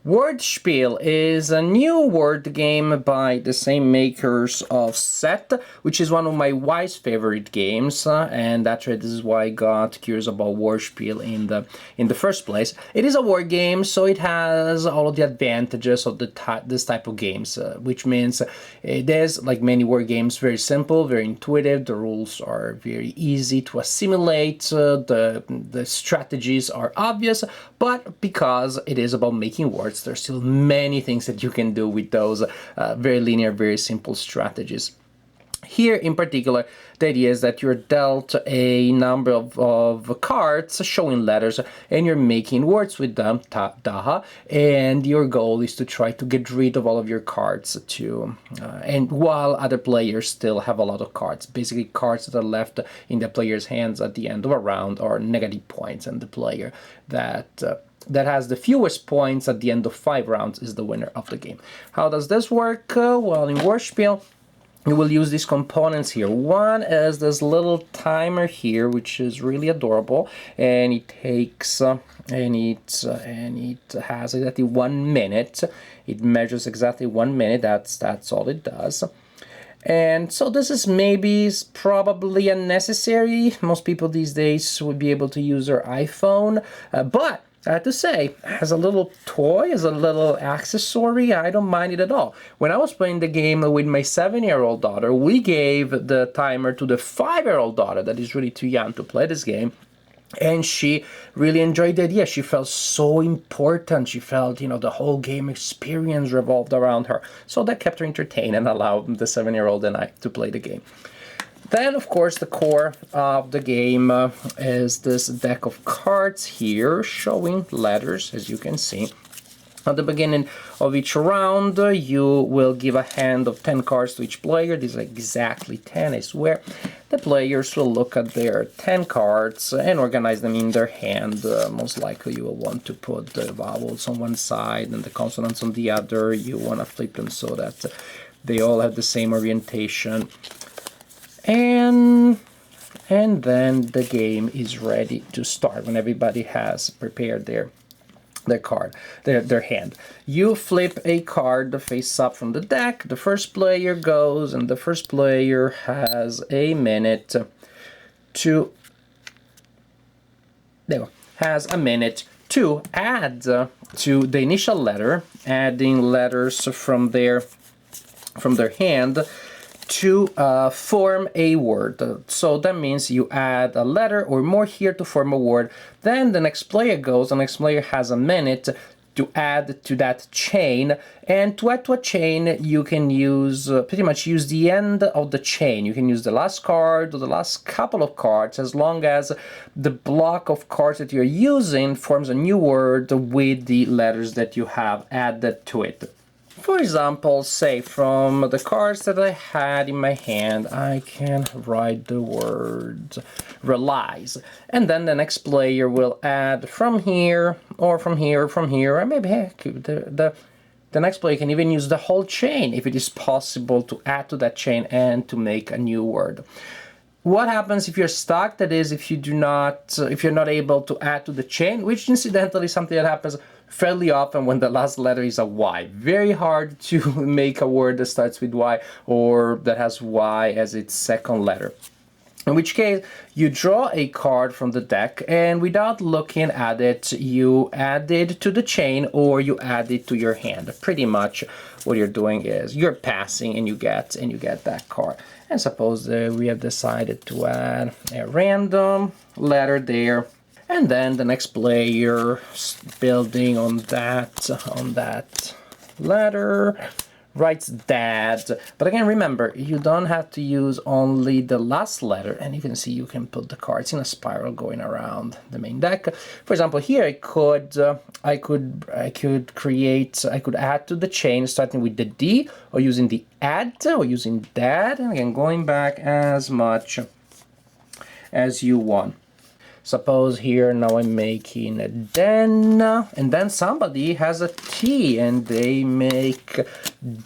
WordSpiel is a new word game by the same makers of Set, which is one of my wife's favorite games, and actually this is why I got curious about WordSpiel in the first place. It is a word game, so it has all of the advantages of this type of games, which means it is, like many word games, very simple, very intuitive. The rules are very easy to assimilate. The strategies are obvious, but because it is about making words, there's still many things that you can do with those very linear, very simple strategies. Here, in particular, the idea is that you're dealt a number of cards showing letters, and you're making words with them, daha, and your goal is to try to get rid of all of your cards and while other players still have a lot of cards. Basically, cards that are left in the player's hands at the end of a round are negative points, and the player that has the fewest points at the end of 5 rounds is the winner of the game. How does this work? Well, in WordSpiel, you will use these components here. One is this little timer here, which is really adorable, and it takes and it has exactly 1 minute. It measures exactly 1 minute. That's all it does. And so this is probably unnecessary. Most people these days would be able to use their iPhone, but I have to say, as a little toy, as a little accessory, I don't mind it at all. When I was playing the game with my 7-year-old daughter, we gave the timer to the 5-year-old daughter that is really too young to play this game. And she really enjoyed the idea. She felt so important. She felt, the whole game experience revolved around her. So that kept her entertained and allowed the 7-year-old and I to play the game. Then, of course, the core of the game is this deck of cards here showing letters, as you can see. At the beginning of each round, you will give a hand of 10 cards to each player. These are exactly 10, I swear. The players will look at their 10 cards and organize them in their hand. Most likely you will want to put the vowels on one side and the consonants on the other. You want to flip them so that they all have the same orientation. And then the game is ready to start when everybody has prepared their card, their hand. You flip a card face up from the deck. The first player goes, and the first player has a minute to add to the initial letter, adding letters from their hand to form a word. So that means you add a letter or more here to form a word. Then the next player goes, the next player has a minute to add to that chain. And to add to a chain, you can pretty much use the end of the chain. You can use the last card or the last couple of cards, as long as the block of cards that you're using forms a new word with the letters that you have added to it. For example, say from the cards that I had in my hand, I can write the word relies. And then the next player will add from here, or from here, or from here, or maybe heck, the next player can even use the whole chain if it is possible to add to that chain and to make a new word. What happens if you're stuck? That is, if you're not able to add to the chain, which incidentally is something that happens fairly often when the last letter is a Y. Very hard to make a word that starts with Y or that has Y as its second letter. In which case, you draw a card from the deck, and without looking at it, you add it to the chain or you add it to your hand. Pretty much what you're doing is you're passing and you get that card. And suppose we have decided to add a random letter there. And then the next player, building on that letter, writes dad. But again, remember, you don't have to use only the last letter. And you can see you can put the cards in a spiral going around the main deck. For example, here I could add to the chain starting with the D, or using the add, or using dad, and again going back as much as you want. Suppose here now I'm making a den, and then somebody has a T and they make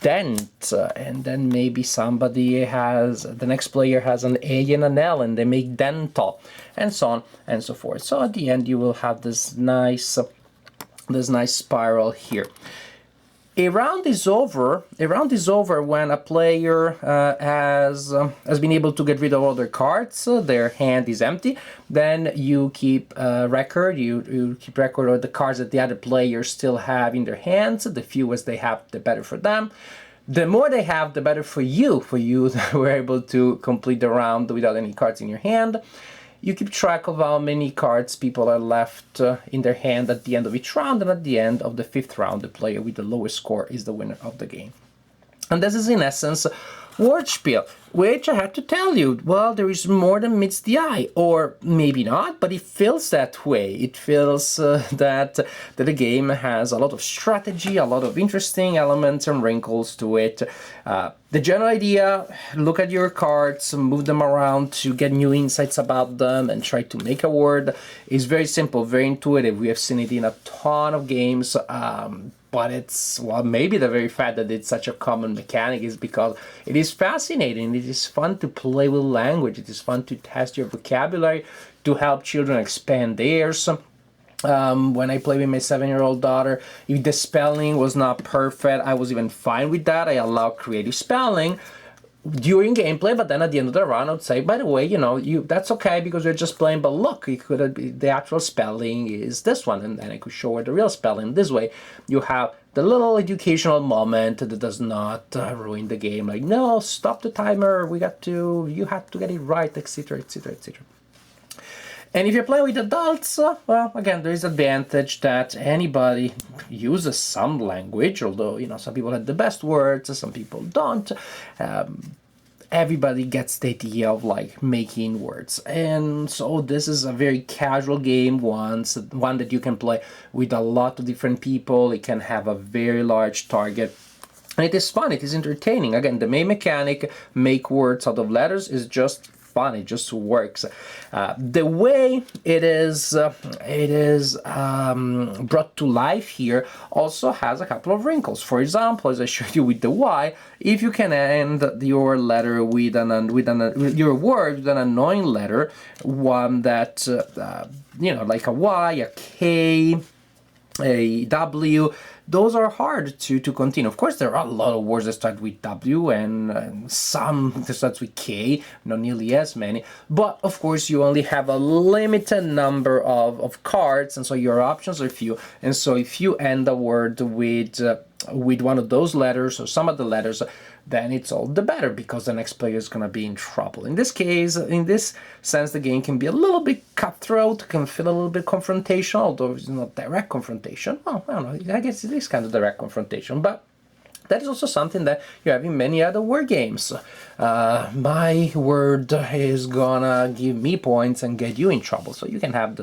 dent, and then maybe the next player has an A and an L and they make dental, and so on and so forth. So at the end you will have this nice this nice spiral here. A round is over. A round is over when a player has been able to get rid of all their cards. Their hand is empty. Then you keep record. You keep record of the cards that the other players still have in their hands. The fewest they have, the better for them. The more they have, the better for you. For you that were able to complete the round without any cards in your hand. You keep track of how many cards people are left in their hand at the end of each round, and at the end of the 5th round, the player with the lowest score is the winner of the game. And this is, in essence, WordSpiel, which I have to tell you, well, there is more than meets the eye, or maybe not, but it feels that way. It feels that the game has a lot of strategy, a lot of interesting elements and wrinkles to it. The general idea, look at your cards, move them around to get new insights about them and try to make a word, is very simple, very intuitive. We have seen it in a ton of games. But it's, well, maybe the very fact that it's such a common mechanic is because it is fascinating. It is fun to play with language. It is fun to test your vocabulary, to help children expand theirs. When I play with my 7-year-old daughter, if the spelling was not perfect, I was even fine with that. I allow creative spelling during gameplay, but then at the end of the round, I would say, by the way, that's okay because you're just playing, but look, it could be, the actual spelling is this one, and then I could show her the real spelling. This way, you have the little educational moment that does not ruin the game. Like, no, stop the timer, you have to get it right, etc., etc., etc. And if you're playing with adults, well, again, there is advantage that anybody uses some language, although, some people have the best words, some people don't. Everybody gets the idea of, making words. And so this is a very casual game, one that you can play with a lot of different people. It can have a very large target. And it is fun, it is entertaining. Again, the main mechanic, make words out of letters, is just fun. It just works. The way it is brought to life here also has a couple of wrinkles. For example, as I showed you with the Y, if you can end your letter with your word with an annoying letter, one that like a Y, a K, a W, those are hard to continue. Of course, there are a lot of words that start with W and some that start with K, not nearly as many. But of course, you only have a limited number of cards, and so your options are few. And so if you end a word with one of those letters or some of the letters, then it's all the better because the next player is going to be in trouble. In this case, in this sense, the game can be a little bit cutthroat, can feel a little bit confrontational, although it's not direct confrontation. Well, I don't know, I guess it is kind of direct confrontation, but that is also something that you have in many other word games. My word is gonna give me points and get you in trouble, so you can have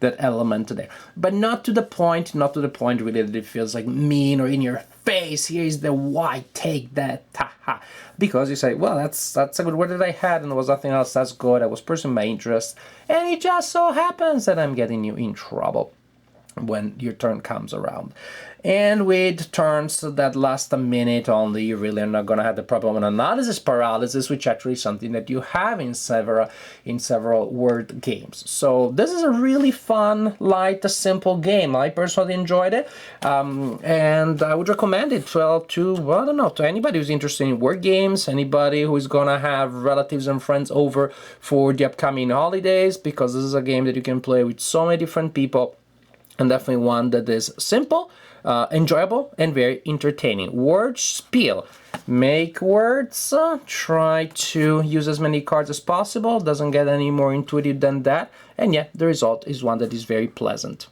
that element there, but not to the point really that it feels like mean or in your face. Here is the why, take that, haha. Because you say, well, that's a good word that I had and there was nothing else that's good. I was pursuing my interest, and it just so happens that I'm getting you in trouble when your turn comes around. And with turns that last a minute only, you really are not going to have the problem of analysis paralysis, which actually is something that you have in several word games. So this is a really fun, light, simple game. I personally enjoyed it, and I would recommend it to anybody who's interested in word games, anybody who is going to have relatives and friends over for the upcoming holidays, because this is a game that you can play with so many different people, and definitely one that is simple, enjoyable, and very entertaining. WordSpiel. Make words, try to use as many cards as possible, doesn't get any more intuitive than that, and yeah, the result is one that is very pleasant.